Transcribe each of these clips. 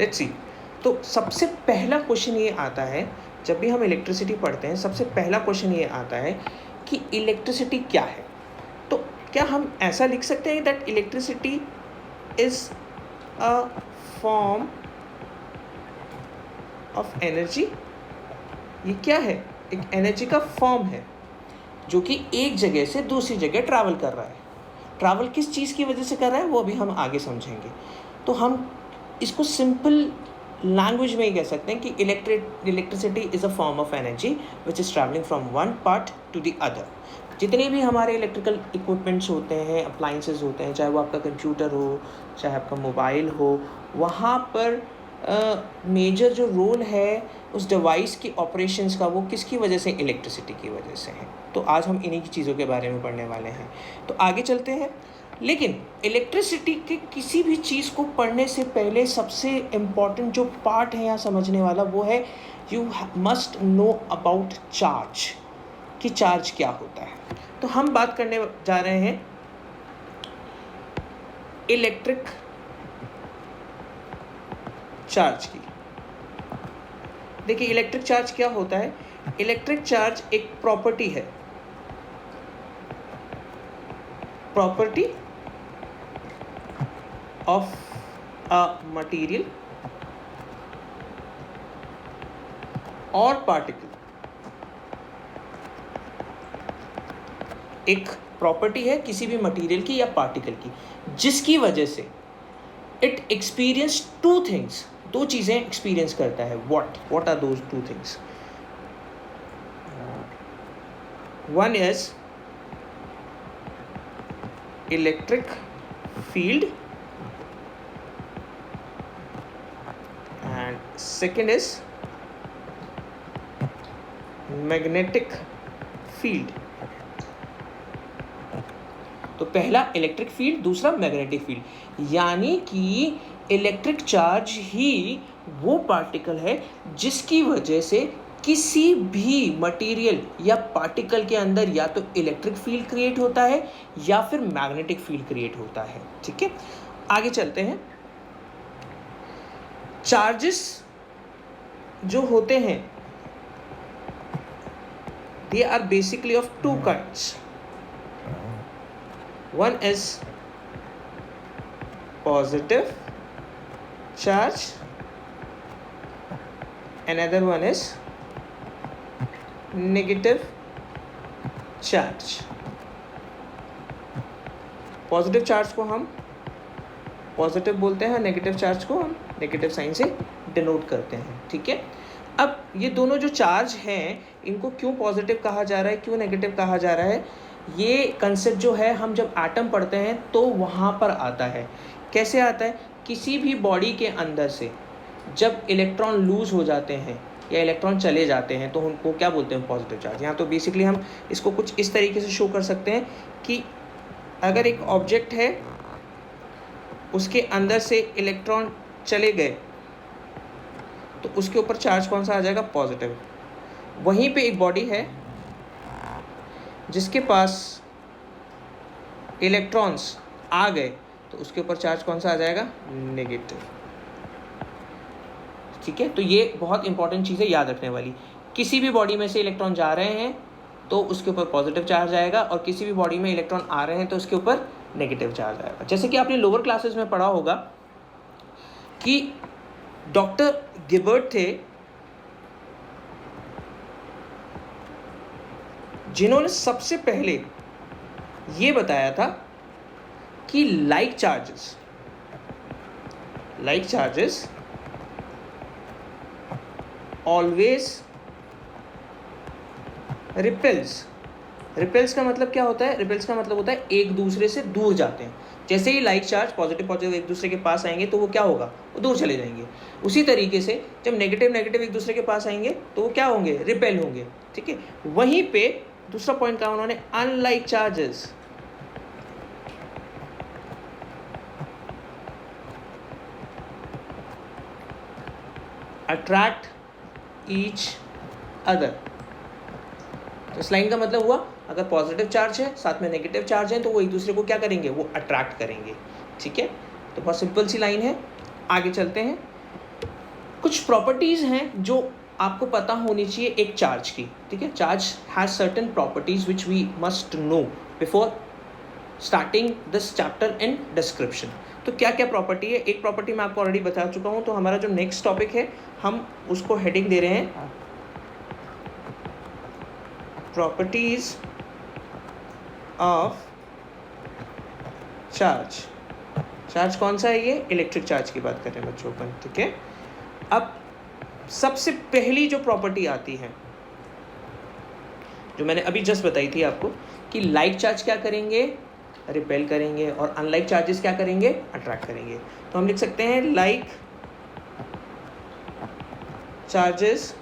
Let's see. तो सबसे पहला क्वेश्चन ये आता है, जब भी हम इलेक्ट्रिसिटी पढ़ते हैं सबसे पहला क्वेश्चन ये आता है कि इलेक्ट्रिसिटी क्या है। तो क्या हम ऐसा लिख सकते हैं that electricity is a form of energy? ये क्या है? एक एनर्जी का फॉर्म है जो कि एक जगह से दूसरी जगह ट्रैवल कर रहा है। ट्रैवल किस चीज़ की वजह से कर रहा है वो अभी हम आगे समझेंगे। तो हम इसको सिंपल लैंग्वेज में ही कह सकते हैं कि electricity is a form of energy which is travelling from one part two the other. जितने भी हमारे इलेक्ट्रिकल इक्विपमेंट्स होते हैं, अप्लाइंसेस होते हैं, चाहे वो आपका कंप्यूटर हो, चाहे आपका मोबाइल हो, वहाँ पर मेजर जो रोल है उस डिवाइस की ऑपरेशंस का वो किसकी वजह से? इलेक्ट्रिसिटी की वजह से है। तो आज हम इन्हीं की चीज़ों के बारे में पढ़ने वाले हैं। तो आगे चलते हैं। लेकिन इलेक्ट्रिसिटी के किसी भी चीज़ को पढ़ने से पहले सबसे इम्पॉर्टेंट जो पार्ट है यहाँ समझने वाला वो है you must know about charge, कि चार्ज क्या होता है। तो हम बात करने जा रहे हैं इलेक्ट्रिक चार्ज की। देखिए इलेक्ट्रिक चार्ज क्या होता है। इलेक्ट्रिक चार्ज एक प्रॉपर्टी है, प्रॉपर्टी ऑफ अ मटेरियल और पार्टिकल। एक प्रॉपर्टी है किसी भी मटेरियल की या पार्टिकल की जिसकी वजह से इट एक्सपीरियंस टू थिंग्स, दो चीज़ें एक्सपीरियंस करता है। What are those two things? One is electric field and second is magnetic field. तो पहला इलेक्ट्रिक फील्ड, दूसरा मैग्नेटिक फील्ड। यानी कि इलेक्ट्रिक चार्ज ही वो पार्टिकल है जिसकी वजह से किसी भी मटेरियल या पार्टिकल के अंदर या तो इलेक्ट्रिक फील्ड क्रिएट होता है या फिर मैग्नेटिक फील्ड क्रिएट होता है। ठीक है, आगे चलते हैं। चार्जेस जो होते हैं they are basically of two kinds. One is positive charge, another one is negative charge. Positive charge को हम पॉजिटिव बोलते हैं, नेगेटिव चार्ज को हम नेगेटिव साइन से डिनोट करते हैं। ठीक है, अब ये दोनों जो चार्ज हैं इनको क्यों पॉजिटिव कहा जा रहा है, क्यों नेगेटिव कहा जा रहा है, ये कंसेप्ट जो है हम जब एटम पढ़ते हैं तो वहाँ पर आता है। कैसे आता है? किसी भी बॉडी के अंदर से जब इलेक्ट्रॉन लूज़ हो जाते हैं या इलेक्ट्रॉन चले जाते हैं तो उनको क्या बोलते हैं? Positive charge. यहाँ तो बेसिकली हम इसको कुछ इस तरीके से शो कर सकते हैं कि अगर एक ऑब्जेक्ट है उसके अंदर से इलेक्ट्रॉन चले गए तो उसके ऊपर चार्ज कौन सा आ जाएगा? पॉजिटिव। वहीं पे एक बॉडी है जिसके पास इलेक्ट्रॉन्स आ गए तो उसके ऊपर चार्ज कौन सा आ जाएगा? नेगेटिव। ठीक है, तो ये बहुत इंपॉर्टेंट चीज़ है याद रखने वाली। किसी भी बॉडी में से इलेक्ट्रॉन जा रहे हैं तो उसके ऊपर पॉजिटिव चार्ज आएगा और किसी भी बॉडी में इलेक्ट्रॉन आ रहे हैं तो उसके ऊपर नेगेटिव चार्ज आएगा। जैसे कि आपने लोअर क्लासेस में पढ़ा होगा कि डॉक्टर गिबर्ट थे जिन्होंने सबसे पहले ये बताया था कि लाइक चार्जेस ऑलवेज रिपेल्स का मतलब क्या होता है? रिपेल्स का मतलब होता है एक दूसरे से दूर जाते हैं। जैसे ही लाइक चार्ज पॉजिटिव एक दूसरे के पास आएंगे तो वो क्या होगा? वो दूर चले जाएंगे। उसी तरीके से जब नेगेटिव एक दूसरे के पास आएंगे तो वो क्या होंगे? रिपेल होंगे। ठीक है, वहीं पे दूसरा पॉइंट कहा उन्होंने, unlike charges attract each other. तो इस लाइन का मतलब हुआ अगर पॉजिटिव चार्ज है साथ में नेगेटिव चार्ज है तो वो एक दूसरे को क्या करेंगे? वो अट्रैक्ट करेंगे। ठीक है, तो बहुत सिंपल सी लाइन है। आगे चलते हैं। कुछ प्रॉपर्टीज़ हैं जो आपको पता होनी चाहिए एक चार्ज की, ठीक है। Charge has certain properties which we must know before starting this chapter in description. तो क्या क्या प्रॉपर्टी है, एक प्रॉपर्टी मैं आपको ऑलरेडी बता चुका हूँ। तो हमारा जो नेक्स्ट टॉपिक है हम उसको हेडिंग दे रहे हैं प्रॉपर्टीज ऑफ चार्ज। चार्ज कौन सा है, ये इलेक्ट्रिक चार्ज की बात कर रहे हैं बच्चों अपन, ठीक है। अब सबसे पहली जो प्रॉपर्टी आती है जो मैंने अभी जस्ट बताई थी आपको कि लाइक चार्ज क्या करेंगे, रिपेल करेंगे, और अनलाइक चार्जेस क्या करेंगे, अट्रैक्ट करेंगे। तो हम लिख सकते हैं like charges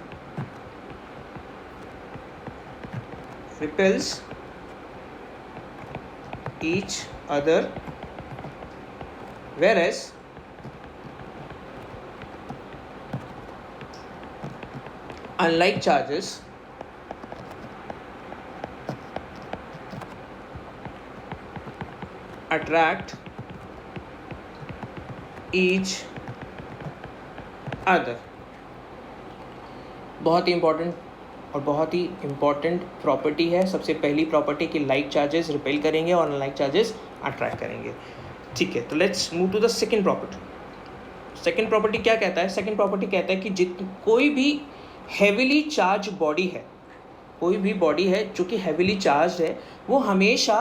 repels each other, whereas unlike charges attract each other। बहुत ही इंपॉर्टेंट और बहुत ही इम्पॉर्टेंट प्रॉपर्टी है। सबसे पहली प्रॉपर्टी कि लाइक चार्जेस रिपेल करेंगे और अनलाइक चार्जेस अट्रैक्ट करेंगे, ठीक है। तो let's move to the second property. Second property क्या कहता है, सेकंड प्रॉपर्टी कहता है कि कोई भी हेविली चार्ज बॉडी है, कोई भी बॉडी है जो कि हेविली चार्ज है, वो हमेशा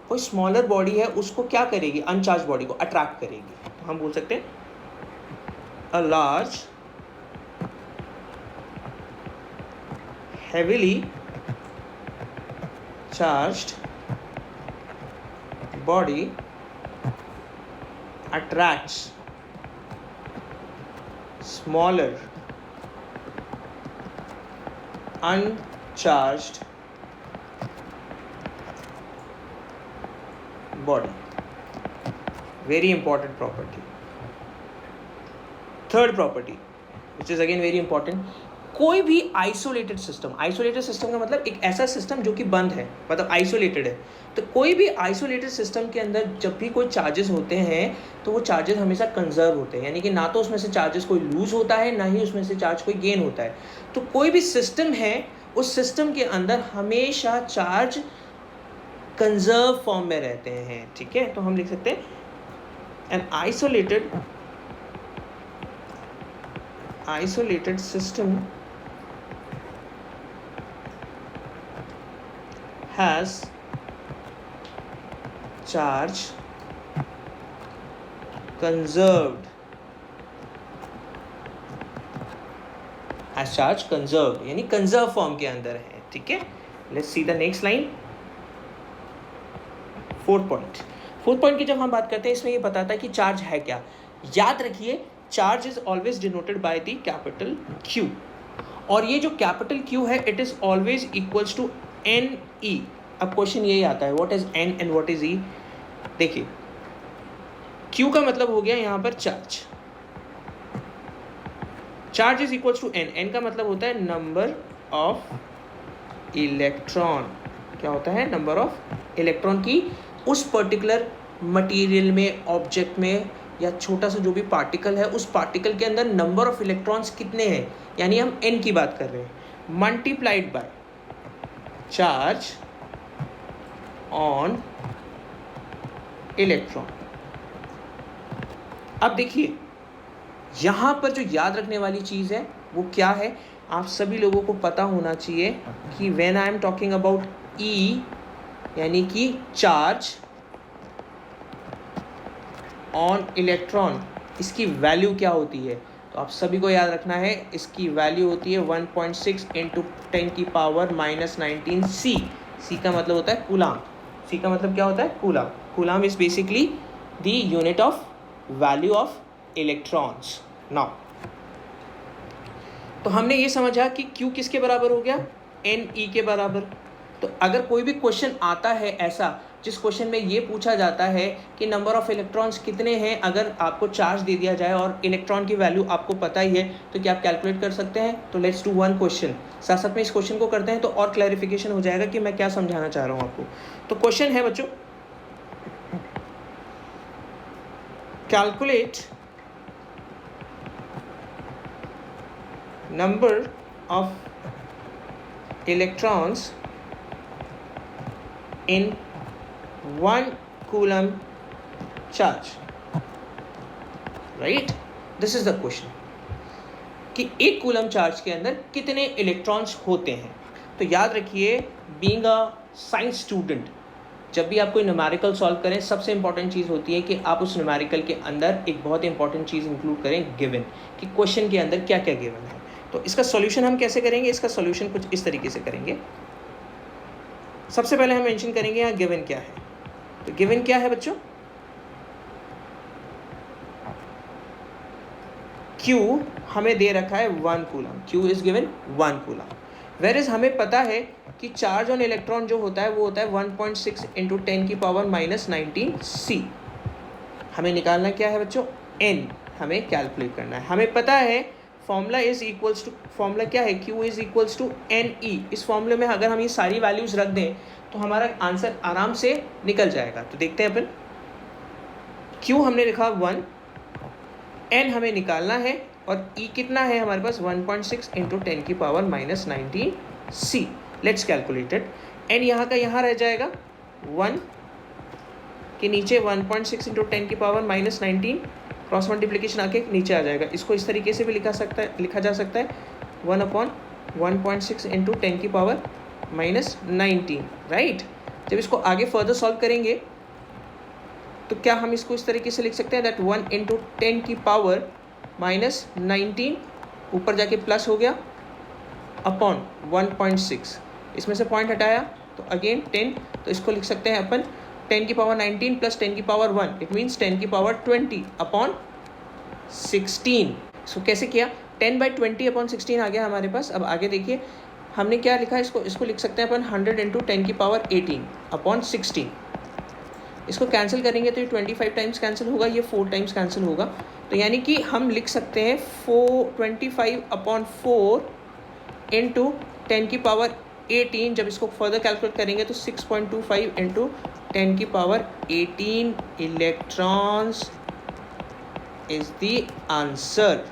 कोई स्मॉलर बॉडी है उसको क्या करेगी, अनचार्ज बॉडी को अट्रैक्ट करेगी। तो हम बोल सकते हैं a large heavily charged body attracts smaller uncharged body। very important property। third property which is again very important, कोई भी आइसोलेटेड सिस्टम, आइसोलेटेड सिस्टम का मतलब एक ऐसा सिस्टम जो कि बंद है, मतलब आइसोलेटेड है। तो कोई भी आइसोलेटेड सिस्टम के अंदर जब भी कोई चार्जेस होते हैं तो वो चार्जेस हमेशा कंजर्व होते हैं, यानी कि ना तो उसमें से चार्जेस कोई लूज होता है ना ही उसमें से चार्ज कोई गेन होता है। तो कोई भी सिस्टम है उस सिस्टम के अंदर हमेशा चार्ज कंजर्व फॉर्म में रहते हैं, ठीक है। तो हम लिख सकते हैं an isolated system has charge conserved, has charge conserved यानी कंजर्व फॉर्म के अंदर है, ठीक है। Let's see the next line. Fourth point की जब हम बात करते हैं इसमें ये बताता है कि चार्ज है क्या। याद रखिए charge is always denoted by the capital Q, और ये जो कैपिटल Q है it is always equals to NE। अब क्वेश्चन यही आता है what is N and what is E। देखिए Q का मतलब हो गया यहाँ पर charge, charge is equals to N का मतलब होता है नंबर ऑफ इलेक्ट्रॉन। क्या होता है, नंबर ऑफ इलेक्ट्रॉन की उस पर्टिकुलर मटेरियल में, ऑब्जेक्ट में, या छोटा सा जो भी पार्टिकल है उस पार्टिकल के अंदर नंबर ऑफ इलेक्ट्रॉन्स कितने हैं, यानी हम N की बात कर रहे हैं, multiplied by charge on electron. अब देखिए यहाँ पर जो याद रखने वाली चीज़ है वो क्या है, आप सभी लोगों को पता होना चाहिए कि when I am talking about E यानी कि चार्ज ऑन इलेक्ट्रॉन, इसकी वैल्यू क्या होती है। तो आप सभी को याद रखना है इसकी वैल्यू होती है 1.6 × 10⁻⁻19 C। C का मतलब होता है कूलाम। C का मतलब क्या होता है, coulomb. Coulomb is basically the unit of value of electrons. Now तो हमने ये समझा कि Q किसके बराबर हो गया, NE के बराबर। तो अगर कोई भी क्वेश्चन आता है ऐसा जिस क्वेश्चन में ये पूछा जाता है कि नंबर ऑफ इलेक्ट्रॉन्स कितने हैं, अगर आपको चार्ज दे दिया जाए और इलेक्ट्रॉन की वैल्यू आपको पता ही है तो क्या आप कैलकुलेट कर सकते हैं। तो लेट्स डू वन क्वेश्चन, साथ साथ में इस क्वेश्चन को करते हैं तो और क्लैरिफिकेशन हो जाएगा कि मैं क्या समझाना चाह रहा हूँ आपको। तो क्वेश्चन है बच्चों, calculate number of electrons in 1 coulomb charge, right? This is the question कि एक कूलम चार्ज के अंदर कितने इलेक्ट्रॉन्स होते हैं। तो याद रखिए, बीइंग अ साइंस स्टूडेंट, जब भी आप कोई न्यूमेरिकल सॉल्व करें, सबसे इंपॉर्टेंट चीज़ होती है कि आप उस न्यूमेरिकल के अंदर एक बहुत इंपॉर्टेंट चीज़ इंक्लूड करें, गिवन, कि क्वेश्चन के अंदर क्या क्या गिवन है। तो इसका सॉल्यूशन हम कैसे करेंगे? इसका सॉल्यूशन कुछ इस तरीके से करेंगे। सबसे पहले हम मेंशन करेंगे यहाँ गिवन क्या है। तो गिवन क्या है बच्चों? Q हमें दे रखा है 1 coulomb, Q is given 1 coulomb. Where is हमें पता है कि चार्ज ऑन इलेक्ट्रॉन जो होता है वो होता है 1.6 इंटू 10 की पावर -19 C। हमें निकालना क्या है बच्चों? N हमें कैलकुलेट करना है। हमें पता है formula is equals to, formula क्या है? Q is equals to NE। इस फॉर्मूले में अगर हम ये सारी वैल्यूज रख दें तो हमारा आंसर आराम से निकल जाएगा। तो देखते हैं अपन, Q हमने लिखा 1, N हमें निकालना है और E कितना है हमारे पास? 1.6 इंटू 10 की power -19 C। Let's calculate it. N यहाँ का यहाँ रह जाएगा, 1 के नीचे 1.6 इंटू 10 की पावर -19, क्रॉस मल्टीप्लिकेशन आके नीचे आ जाएगा। इसको इस तरीके से भी लिखा जा सकता है 1/1.6 इंटू 10 की पावर -19, राइट? जब इसको आगे फर्दर सॉल्व करेंगे तो क्या हम इसको इस तरीके से लिख सकते हैं दैट 1 इंटू 10 की पावर -19 ऊपर जाके प्लस हो गया अपॉन 1.6, इसमें से पॉइंट हटाया तो अगेन 10, तो इसको लिख सकते हैं अपन 10 की पावर 19 प्लस 10 की पावर 1, इट मीन्स 10 की पावर 20 अपॉन 16। इसको कैसे किया? 10/20 अपॉन 16 आ गया हमारे पास। अब आगे देखिए हमने क्या लिखा, इसको लिख सकते हैं अपन 100 इंटू 10 की पावर 18 अपॉन 16। इसको कैंसिल करेंगे तो ये 25 टाइम्स कैंसिल होगा, ये 4 टाइम्स कैंसिल होगा। तो यानी कि हम लिख सकते हैं 25 अपॉन 4 इंटू 10 की पावर 18। जब इसको फर्दर कैलकुलेट करेंगे तो 6.25 इंटू 10 की power 18 electrons is the answer.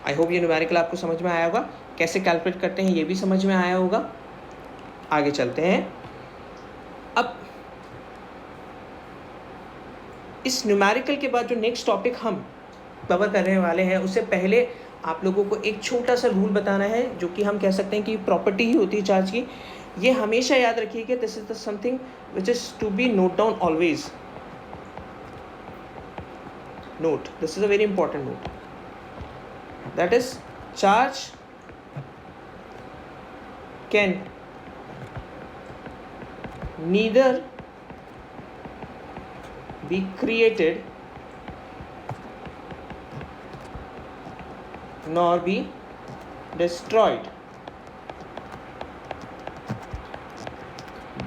I hope ये न्यूमेरिकल आपको समझ में आया होगा, कैसे कैलकुलेट करते हैं ये भी समझ में आया होगा। आगे चलते हैं। अब इस न्यूमेरिकल के बाद जो नेक्स्ट टॉपिक हम कवर करने वाले हैं, उससे पहले आप लोगों को एक छोटा सा रूल बताना है, जो कि हम कह सकते हैं कि प्रॉपर्टी ही होती है चार्ज की। ये हमेशा याद रखिए कि this is the something which is to be note down always. Note, this is a very important note, that is charge can neither be created nor be destroyed,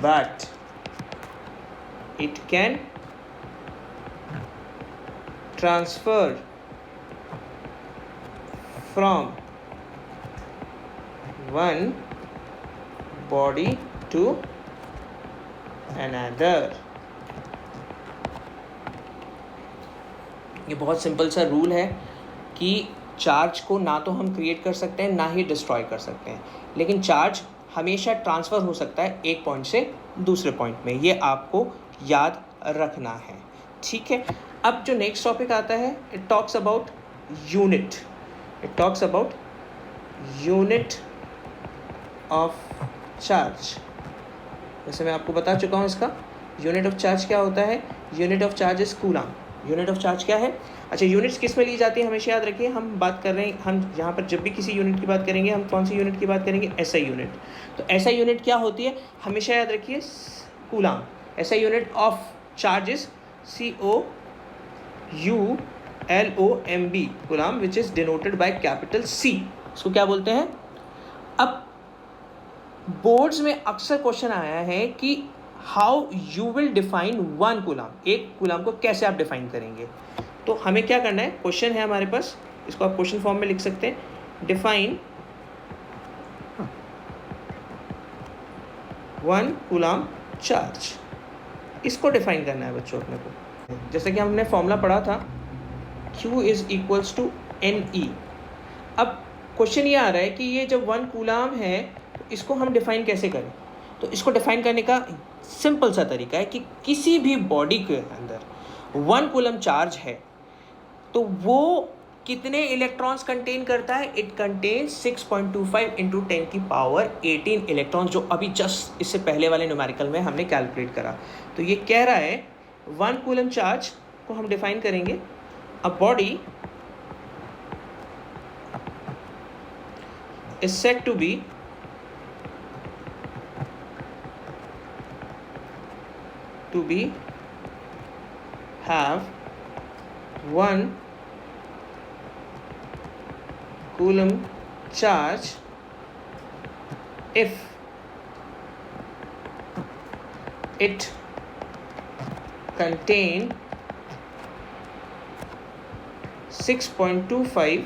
but it can transfer from one body to another। ये बहुत simple सा rule है कि charge को ना तो हम create कर सकते हैं ना ही डिस्ट्रॉय कर सकते हैं, लेकिन चार्ज हमेशा ट्रांसफ़र हो सकता है एक पॉइंट से दूसरे पॉइंट में। ये आपको याद रखना है, ठीक है? अब जो नेक्स्ट टॉपिक आता है, it talks about unit. It talks about unit of charge. वैसे मैं आपको बता चुका हूँ इसका यूनिट ऑफ चार्ज क्या होता है। Unit of charge is coulomb. Unit of charge क्या है? अच्छा, यूनिट्स किस में ली जाती है हमेशा याद रखिए। हम बात कर रहे हैं, हम यहाँ पर जब भी किसी यूनिट की बात करेंगे, हम कौन सी यूनिट की बात करेंगे? SI unit. तो एसआई यूनिट क्या होती है हमेशा याद रखिए? Coulomb. SI unit of charge is COULOMB, coulomb, which is denoted by capital C। इसको क्या बोलते हैं? अब बोर्ड्स में अक्सर क्वेश्चन आया है कि how you will define 1 coulomb. एक कूलम को कैसे आप डिफाइन करेंगे? तो हमें क्या करना है, क्वेश्चन है हमारे पास, इसको आप क्वेश्चन फॉर्म में लिख सकते हैं, डिफाइन 1 कूलम चार्ज। इसको डिफाइन करना है बच्चों अपने को। जैसे कि हमने फॉर्मूला पढ़ा था Q is equals to NE। अब क्वेश्चन ये आ रहा है कि ये जब 1 कूलाम है तो इसको हम डिफाइन कैसे करें। तो इसको डिफाइन करने का सिंपल सा तरीका है कि किसी भी बॉडी के अंदर 1 कूलम चार्ज है तो वो कितने इलेक्ट्रॉन्स कंटेन करता है। इट कंटेन्स 6.25 इंटू 10 की पावर 18 इलेक्ट्रॉन्स, जो अभी जस्ट इससे पहले वाले न्यूमेरिकल में हमने कैलकुलेट करा। तो ये कह रहा है 1 कूलम चार्ज को हम डिफाइन करेंगे, a body is said to be have 1 coulomb charge if it contain 6.25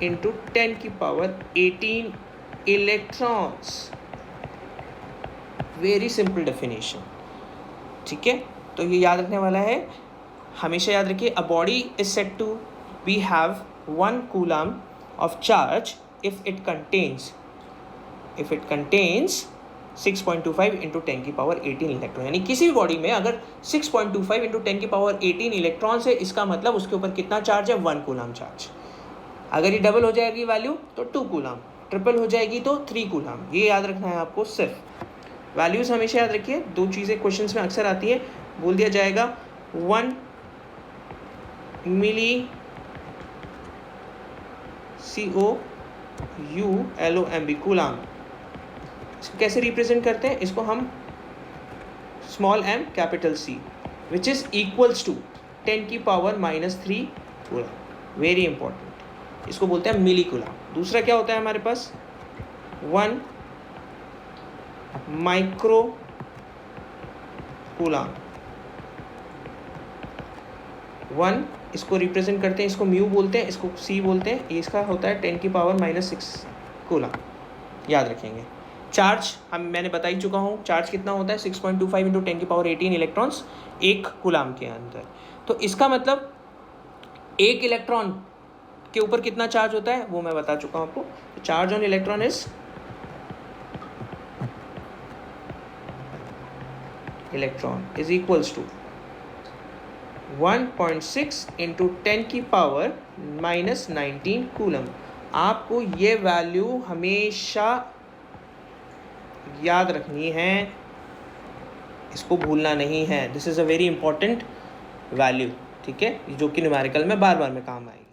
into 10 की power 18 electrons. Very simple definition, ठीक है। तो ये याद रखने वाला है, हमेशा याद रखिए, a body is said to be have 1 coulomb of charge if it contains 6.25 into 10 की पावर 18 इलेक्ट्रॉन। यानी किसी भी बॉडी में अगर 6.25 इंटू 10 की पावर 18 इलेक्ट्रॉन्स है, इसका मतलब उसके ऊपर कितना चार्ज है, 1 कूलम चार्ज। अगर ये डबल हो जाएगी वैल्यू तो 2 कूलम, ट्रिपल हो जाएगी तो 3 कूलम। ये याद रखना है आपको सिर्फ। वैल्यूज़ हमेशा याद रखिए, 2 चीज़ें क्वेश्चंस में अक्सर आती है, बोल दिया जाएगा 1 मिली COULOMB कूलम। इसको कैसे रिप्रेजेंट करते हैं, इसको हम small m capital C which is equals to 10 की पावर -3 कूलम। वेरी इंपॉर्टेंट, इसको बोलते हैं मिली कूलम। दूसरा क्या होता है हमारे पास, 1 माइक्रो कूलम। 1 इसको रिप्रेजेंट करते हैं, इसको म्यू बोलते हैं, इसको C बोलते हैं। इसका होता है 10 की पावर -6 कूलम, याद रखेंगे। चार्ज मैंने बता ही चुका हूँ, चार्ज कितना होता है, 6.25 इंटू 10 की पावर 18 इलेक्ट्रॉन्स 1 कूलम के अंदर। तो इसका मतलब 1 इलेक्ट्रॉन के ऊपर कितना चार्ज होता है वो मैं बता चुका हूँ आपको। तो charge on electron is equals to 1.6 into 10 की पावर -19 कूलम। आपको ये वैल्यू हमेशा याद रखनी है, इसको भूलना नहीं है। This is a very important value, ठीक है, जो कि न्यूमेरिकल में बार बार में काम आएगी।